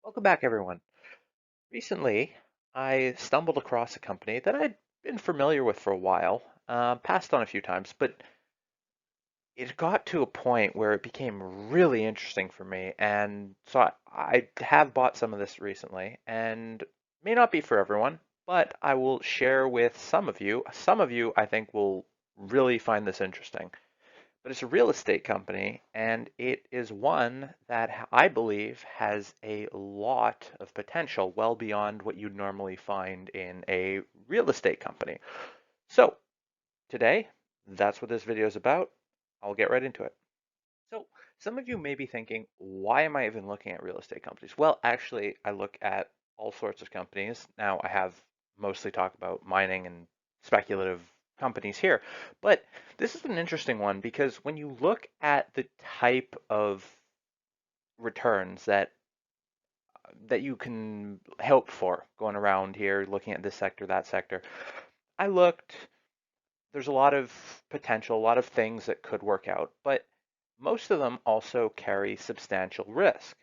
Welcome back, everyone. Recently, I stumbled across a company that I'd been familiar with for a while, passed on a few times, but it got to a point where it became really interesting for me. And so I have bought some of this recently, and may not be for everyone, but I will share with some of you. Some of you, I think, will really find this interesting. But it's a real estate company, and it is one that I believe has a lot of potential, well beyond what you'd normally find in a real estate company. So today, that's what this video is about. I'll get right into it. So some of you may be thinking, why am I even looking at real estate companies? Well, actually, I look at all sorts of companies. Now, I have mostly talked about mining and speculative companies here, but this is an interesting one because when you look at the type of returns that you can hope for going around here, looking at this sector, that sector, I looked, there's a lot of potential, a lot of things that could work out, but most of them also carry substantial risk.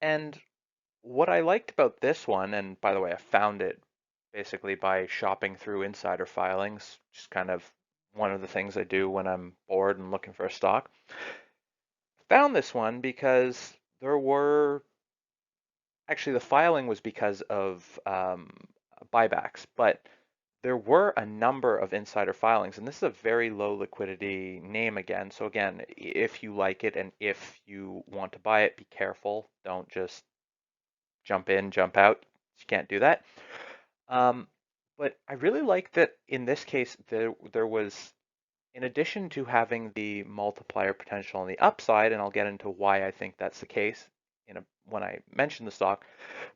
And what I liked about this one, and by the way, I found it basically by shopping through insider filings, just kind of one of the things I do when I'm bored and looking for a stock. Found this one because there were actually the filing was because of buybacks, but there were a number of insider filings, and this is a very low liquidity name again. So again, if you like it and if you want to buy it, be careful. Don't just jump in, jump out. You can't do that. Um, but I really like that in this case, there was, in addition to having the multiplier potential on the upside, and I'll get into why I think that's the case when I mention the stock,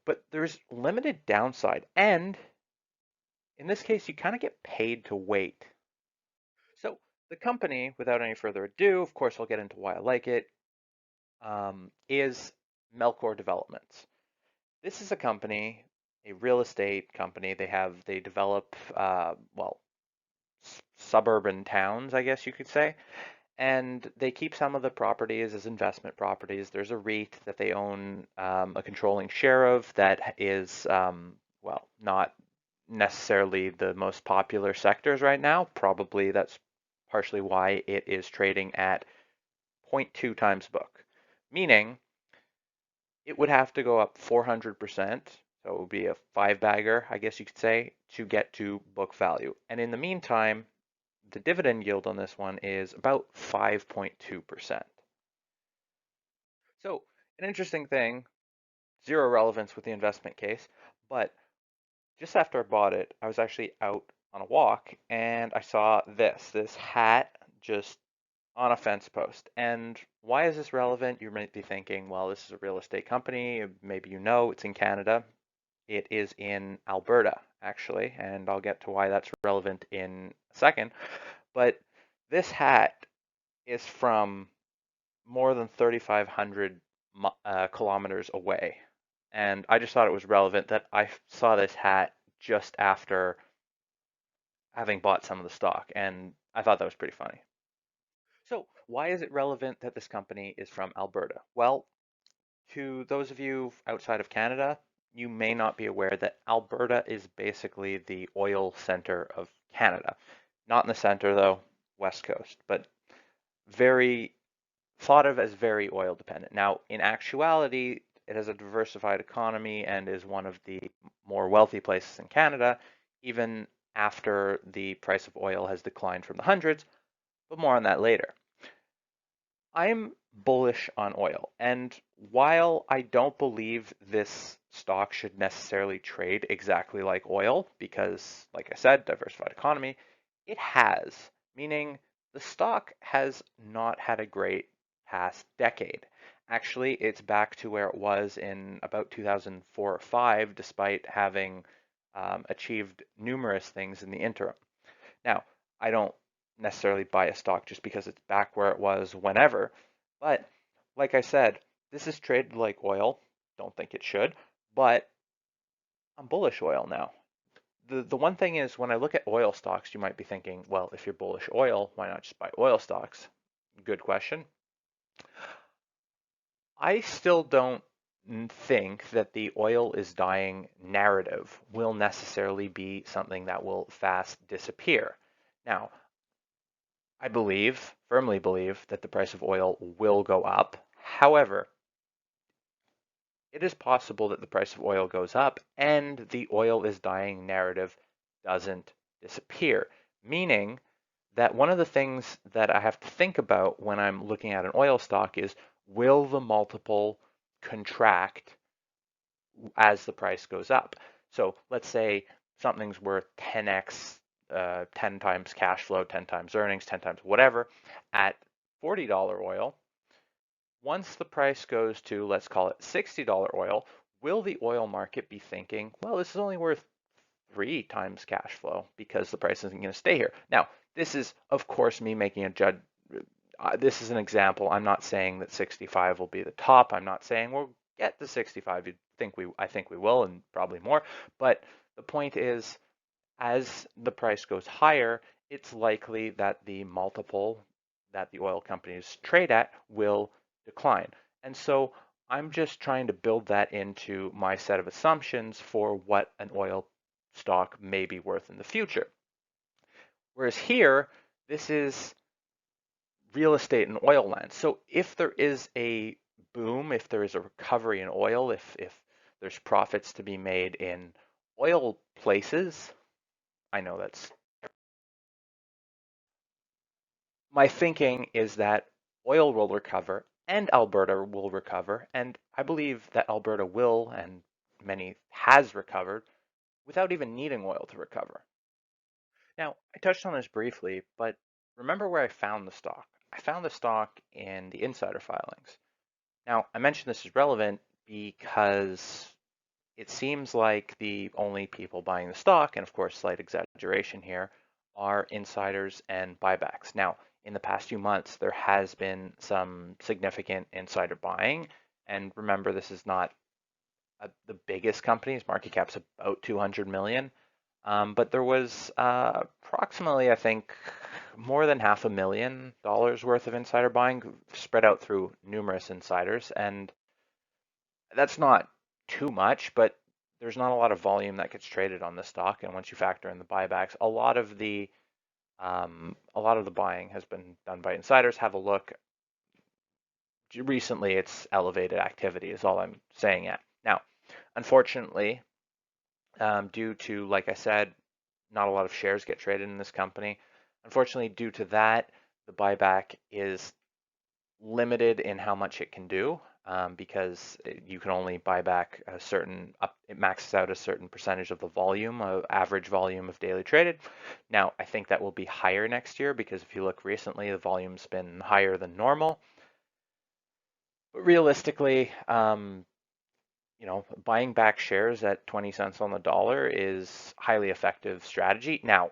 but there's limited downside. And in this case, you kind of get paid to wait. So the company, without any further ado, of course, I'll get into why I like it, is Melcor Developments. This is a company, a real estate company. They develop well, suburban towns, I guess you could say, and they keep some of the properties as investment properties. There's a REIT that they own a controlling share of that is well, not necessarily the most popular sectors right now. Probably that's partially why it is trading at 0.2 times book, meaning it would have to go up 400%. So it would be a five bagger, I guess you could say, to get to book value. And in the meantime, the dividend yield on this one is about 5.2%. So an interesting thing, zero relevance with the investment case, but just after I bought it, I was actually out on a walk and I saw this hat just on a fence post. And why is this relevant? You might be thinking, well, this is a real estate company. Maybe you know it's in Canada. It is in Alberta, actually, and I'll get to why that's relevant in a second. But this hat is from more than 3,500 kilometers away. And I just thought it was relevant that I saw this hat just after having bought some of the stock. And I thought that was pretty funny. So why is it relevant that this company is from Alberta? Well, to those of you outside of Canada, you may not be aware that Alberta is basically the oil center of Canada. Not in the center though, west coast, but very thought of as very oil dependent. Now, in actuality, it has a diversified economy and is one of the more wealthy places in Canada, even after the price of oil has declined from the hundreds, but more on that later. I'm bullish on oil, and while I don't believe this stock should necessarily trade exactly like oil, because, like I said, diversified economy, it has, meaning the stock has not had a great past decade. Actually, it's back to where it was in about 2004 or 5, despite having achieved numerous things in the interim. Now, I don't necessarily buy a stock just because it's back where it was whenever, but like I said, this is traded like oil. Don't think it should, but I'm bullish oil now. The one thing is when I look at oil stocks, you might be thinking, well, if you're bullish oil, why not just buy oil stocks? Good question. I still don't think that the oil is dying narrative will necessarily be something that will fast disappear. Now, I firmly believe, that the price of oil will go up. However, it is possible that the price of oil goes up and the oil is dying narrative doesn't disappear, meaning that one of the things that I have to think about when I'm looking at an oil stock is, will the multiple contract as the price goes up? So let's say something's worth 10x, 10 times cash flow, 10 times earnings, 10 times whatever at $40 oil. Once the price goes to, let's call it $60 oil, will the oil market be thinking, well, this is only worth 3 times cash flow because the price isn't going to stay here? Now, this is, of course, me making a judge. This is an example. I'm not saying that 65 will be the top. I'm not saying we'll get to 65. I think we will, and probably more. But the point is, as the price goes higher, it's likely that the multiple that the oil companies trade at will decline. And so I'm just trying to build that into my set of assumptions for what an oil stock may be worth in the future. Whereas here, this is real estate and oil land. So if there is a boom, if there is a recovery in oil, if there's profits to be made in oil places, I know that's my thinking is that oil will recover and Alberta will recover. And I believe that Alberta will, and many has recovered without even needing oil to recover. Now, I touched on this briefly, but remember where I found the stock. I found the stock in the insider filings. Now, I mentioned this is relevant because it seems like the only people buying the stock, and of course, slight exaggeration here, are insiders and buybacks. Now, in the past few months, there has been some significant insider buying. And remember, this is not the biggest companies. Market cap's about 200 million. But there was approximately, I think, more than $500,000 worth of insider buying spread out through numerous insiders. And that's not too much, but there's not a lot of volume that gets traded on the stock. And once you factor in the buybacks, a lot of the buying has been done by insiders. Have a look. Recently, it's elevated activity is all I'm saying at. Now, unfortunately, due to, like I said, not a lot of shares get traded in this company. Unfortunately, due to that, the buyback is limited in how much it can do, because you can only buy back a certain, it maxes out a certain percentage of the volume, average volume of daily traded. Now, I think that will be higher next year because if you look recently, the volume's been higher than normal. But realistically, buying back shares at 20 cents on the dollar is highly effective strategy. Now,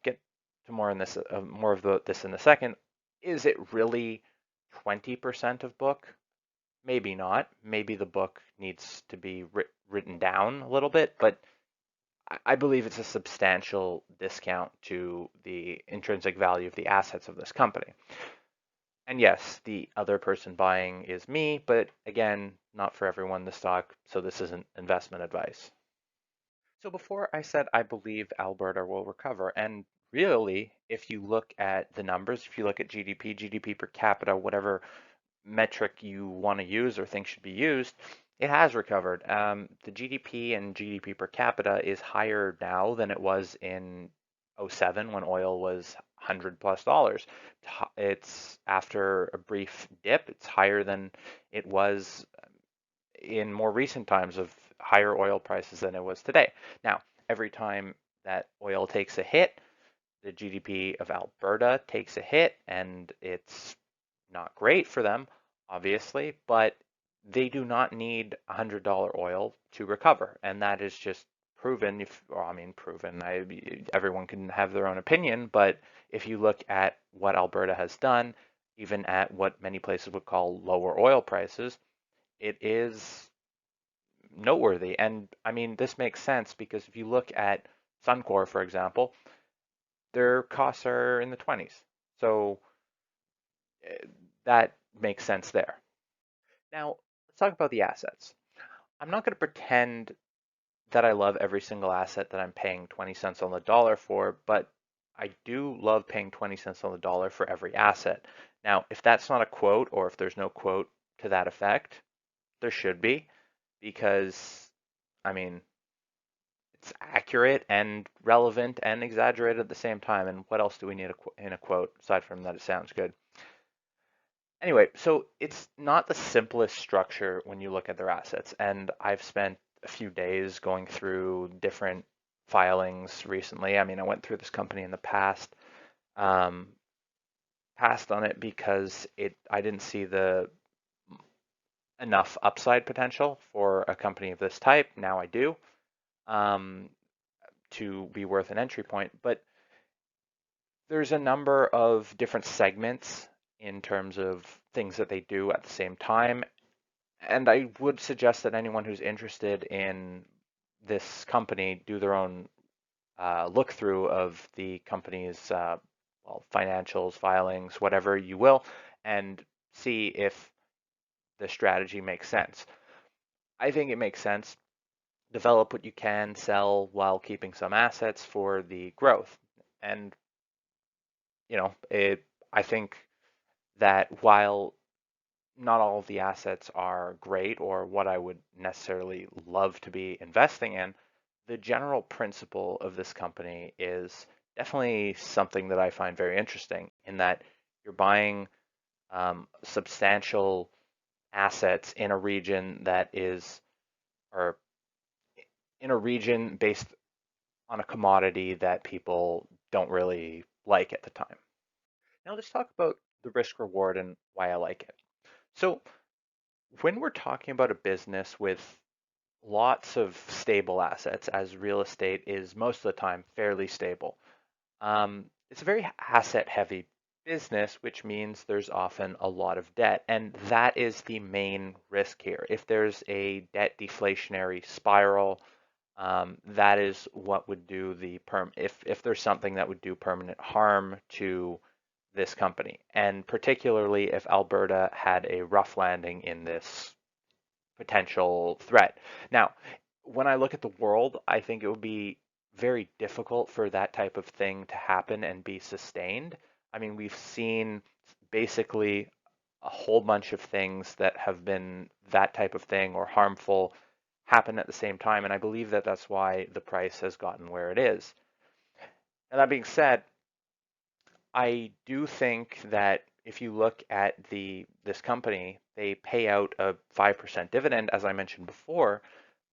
get to more in this, this in a second. Is it really 20% of book? Maybe not. Maybe the book needs to be written down a little bit, but I believe it's a substantial discount to the intrinsic value of the assets of this company. And yes, the other person buying is me, but again, not for everyone the stock, so this isn't investment advice. So before I said I believe Alberta will recover, and really, if you look at the numbers, if you look at GDP, GDP per capita, whatever metric you want to use or think should be used, it has recovered. The GDP and GDP per capita is higher now than it was in 07 when oil was $100+. It's after a brief dip, it's higher than it was in more recent times of higher oil prices than it was today. Now, every time that oil takes a hit, the GDP of Alberta takes a hit, and it's not great for them, obviously, but they do not need $100 oil to recover, and that is just proven. Proven. Everyone can have their own opinion, but if you look at what Alberta has done, even at what many places would call lower oil prices, it is noteworthy. And I mean, this makes sense because if you look at Suncor, for example, their costs are in the 20s. So that makes sense there. Now, talk about the assets. I'm not going to pretend that I love every single asset that I'm paying 20 cents on the dollar for, but I do love paying 20 cents on the dollar for every asset. Now, if that's not a quote or if there's no quote to that effect, there should be, because I mean, it's accurate and relevant and exaggerated at the same time. And what else do we need in a quote aside from that it sounds good? Anyway, so it's not the simplest structure when you look at their assets. And I've spent a few days going through different filings recently. I mean, I went through this company in the past, um, passed on it because I didn't see the enough upside potential for a company of this type. Now I do, um, to be worth an entry point. But there's a number of different segments in terms of things that they do at the same time. And I would suggest that anyone who's interested in this company do their own look through of the company's well, financials, filings, whatever you will, and see if the strategy makes sense. I think it makes sense. Develop what you can, sell while keeping some assets for the growth. And I think that while not all of the assets are great or what I would necessarily love to be investing in, the general principle of this company is definitely something that I find very interesting, in that you're buying substantial assets in a region that is, or in a region based on a commodity that people don't really like at the time. Now let's talk about the risk reward and why I like it. So when we're talking about a business with lots of stable assets, as real estate is most of the time fairly stable, it's a very asset heavy business, which means there's often a lot of debt. And that is the main risk here. If there's a debt deflationary spiral, that is what would do the if there's something that would do permanent harm to this company, and particularly if Alberta had a rough landing in this potential threat. Now, when I look at the world, I think it would be very difficult for that type of thing to happen and be sustained. I mean, we've seen basically a whole bunch of things that have been that type of thing or harmful happen at the same time, and I believe that that's why the price has gotten where it is. And that being said, I do think that if you look at this company, they pay out a 5% dividend, as I mentioned before,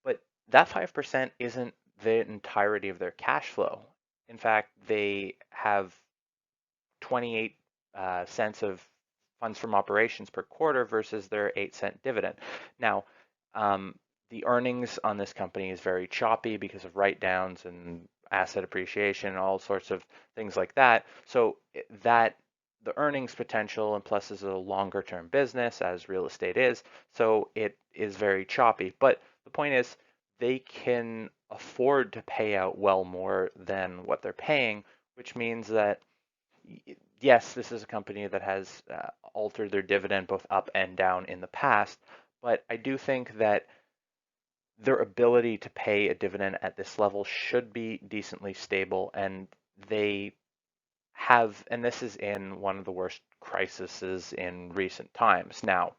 but that 5% isn't the entirety of their cash flow. In fact, they have 28 cents of funds from operations per quarter versus their 8-cent dividend. Now, um, the earnings on this company is very choppy because of write-downs and asset appreciation and all sorts of things like that. So that the earnings potential, and plus is a longer term business as real estate is, so it is very choppy. But the point is they can afford to pay out well more than what they're paying, which means that yes, this is a company that has altered their dividend both up and down in the past, but I do think that their ability to pay a dividend at this level should be decently stable, and they have, and this is in one of the worst crises in recent times. Now,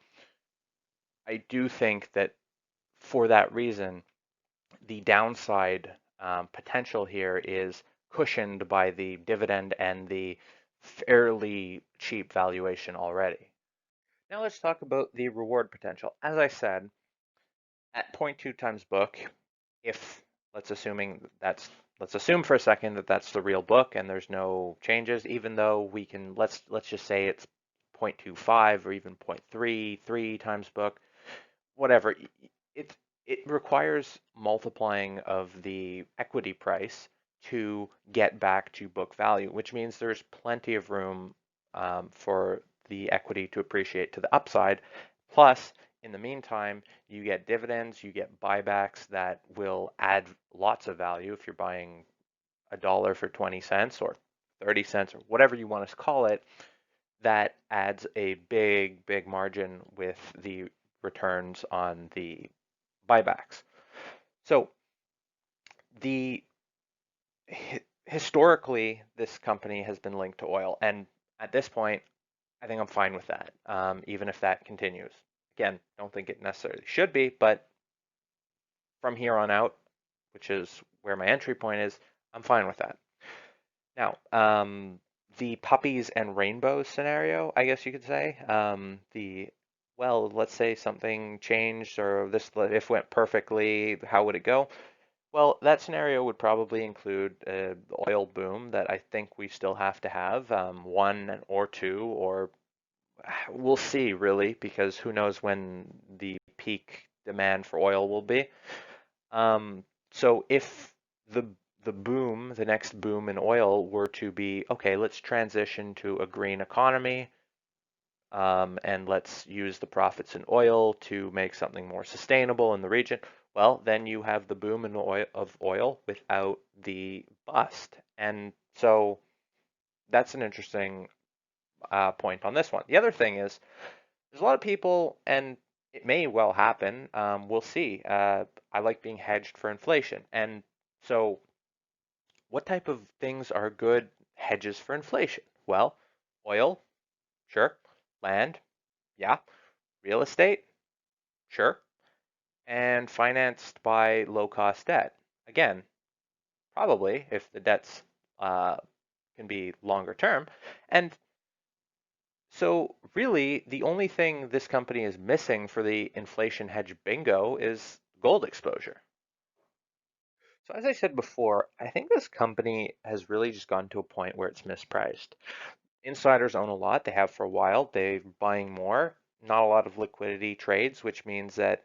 I do think that for that reason, the downside potential here is cushioned by the dividend and the fairly cheap valuation already. Now let's talk about the reward potential. As I said, at 0.2 times book, if let's assume for a second that that's the real book and there's no changes, even though we can let's just say it's 0.25 or even 0.33 times book, whatever. It requires multiplying of the equity price to get back to book value, which means there's plenty of room for the equity to appreciate to the upside. Plus, in the meantime, you get dividends, you get buybacks that will add lots of value if you're buying a dollar for 20 cents or 30 cents or whatever you want to call it. That adds a big margin with the returns on the buybacks. So the historically, this company has been linked to oil, and at this point, I think I'm fine with that, even if that continues. Again, don't think it necessarily should be, but from here on out, which is where my entry point is, I'm fine with that. Now, the puppies and rainbows scenario, I guess you could say, well, let's say something changed or this, if it went perfectly, how would it go? Well, that scenario would probably include the oil boom that I think we still have to have, one or two, or we'll see really, because who knows when the peak demand for oil will be. So if the boom, the next boom in oil were to be, okay, let's transition to a green economy, and let's use the profits in oil to make something more sustainable in the region. Well, then you have the boom in oil without the bust. And so that's an interesting point on this one. The other thing is there's a lot of people, and it may well happen, we'll see. I like being hedged for inflation. And so what type of things are good hedges for inflation? Well, oil, sure. Land, yeah. Real estate, sure. And financed by low-cost debt. Again, probably if the debts can be longer term. And so really the only thing this company is missing for the inflation hedge bingo is gold exposure. So as I said before, I think this company has really just gotten to a point where it's mispriced. Insiders own a lot. They have for a while. They're buying more. Not a lot of liquidity trades, which means that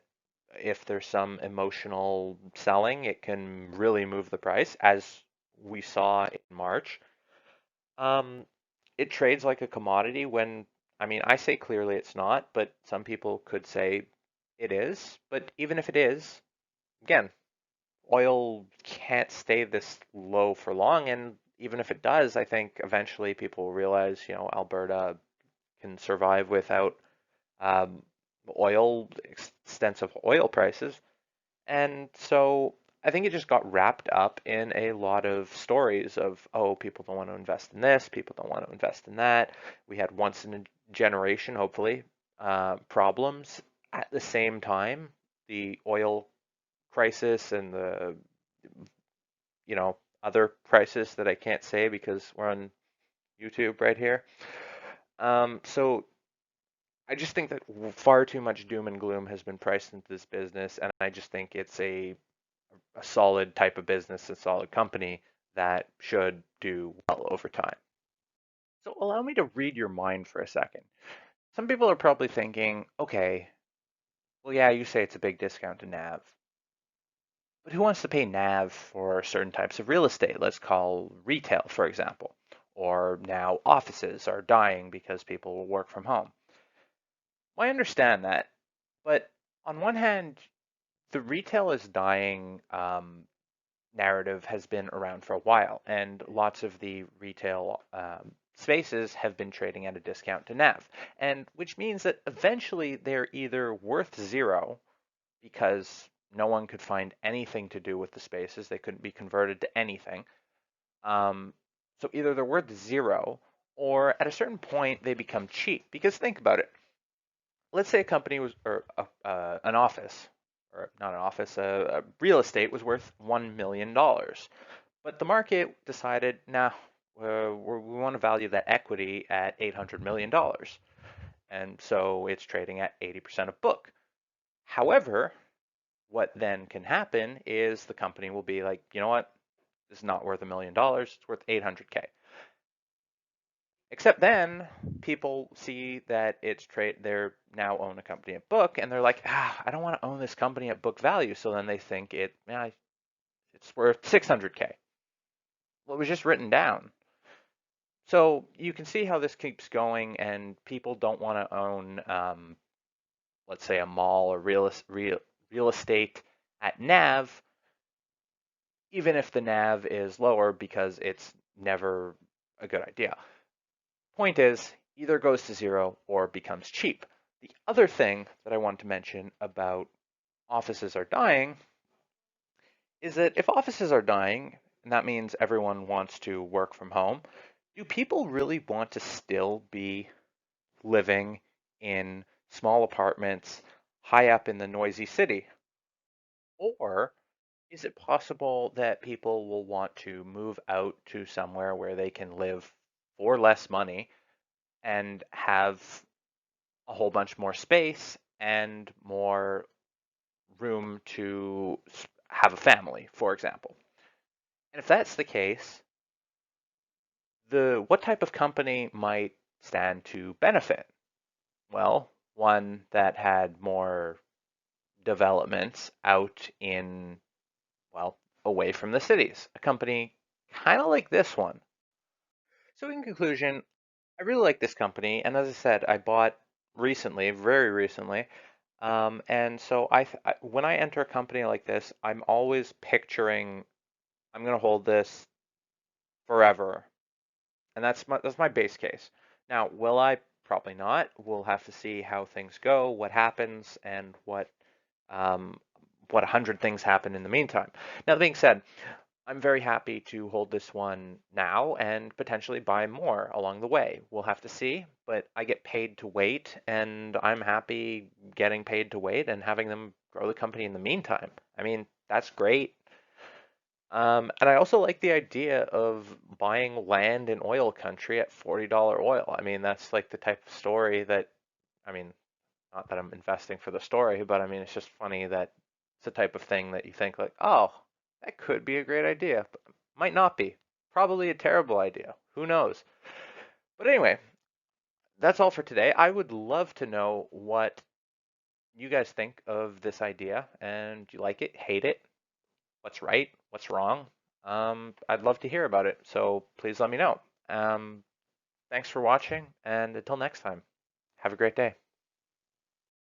if there's some emotional selling, it can really move the price, as we saw in March. Um, it trades like a commodity when, I mean, I say clearly it's not, but some people could say it is. But even if it is, again, oil can't stay this low for long. And even if it does, I think eventually people will realize, Alberta can survive without um, extensive oil prices. And so I think it just got wrapped up in a lot of stories of, oh, people don't want to invest in this, people don't want to invest in that. We had once in a generation, hopefully, problems. At the same time, the oil crisis and the, other crisis that I can't say because we're on YouTube right here. So I just think that far too much doom and gloom has been priced into this business, and I just think it's a solid type of business, a solid company that should do well over time. So allow me to read your mind for a second. Some people are probably thinking, okay, well, yeah, you say it's a big discount to NAV, but who wants to pay NAV for certain types of real estate? Let's call retail, for example, or now offices are dying because people will work from home. Well, I understand that, but on one hand, the retail is dying narrative has been around for a while, and lots of the retail spaces have been trading at a discount to NAV, and which means that eventually they're either worth zero because no one could find anything to do with the spaces, they couldn't be converted to anything. So either they're worth zero, or at a certain point they become cheap. Because think about it. Let's say a company was, or an office, or not an office, real estate was worth $1 million. But the market decided, nah, we want to value that equity at $800 million. And so it's trading at 80% of book. However, what then can happen is the company will be like, you know what? This is not worth $1 million. It's worth 800K. Except then people see that they're now own a company at book, and they're like, I don't want to own this company at book value. So then they think it's worth 600K. Well, it was just written down. So you can see how this keeps going, and people don't want to own, let's say, a mall or real estate at NAV, even if the NAV is lower, because it's never a good idea. Point is, either goes to zero or becomes cheap. The other thing that I want to mention about offices are dying is that if offices are dying, and that means everyone wants to work from home, do people really want to still be living in small apartments high up in the noisy city? Or is it possible that people will want to move out to somewhere where they can live for less money and have a whole bunch more space and more room to have a family, for example? And if that's the case, the what type of company might stand to benefit? Well, one that had more developments out in, well, away from the cities. A company kind of like this one. So in conclusion, I really like this company, and as I said, I bought recently, very recently. And so when I enter a company like this, I'm always picturing I'm going to hold this forever, and that's my base case. Now, will I? Probably not. We'll have to see how things go, what happens, and um, what 100 things happen in the meantime. Now, that being said, I'm very happy to hold this one now and potentially buy more along the way. We'll have to see, but I get paid to wait, and I'm happy getting paid to wait and having them grow the company in the meantime. I mean, that's great. And I also like the idea of buying land in oil country at $40 oil. I mean, that's like the type of story that, I mean, not that I'm investing for the story, but I mean, it's just funny that it's the type of thing that you think like, oh, that could be a great idea, but might not be. Probably a terrible idea. Who knows? But anyway, that's all for today. I would love to know what you guys think of this idea, and do you like it, hate it, what's right, what's wrong? I'd love to hear about it, so please let me know. Thanks for watching, and until next time, have a great day.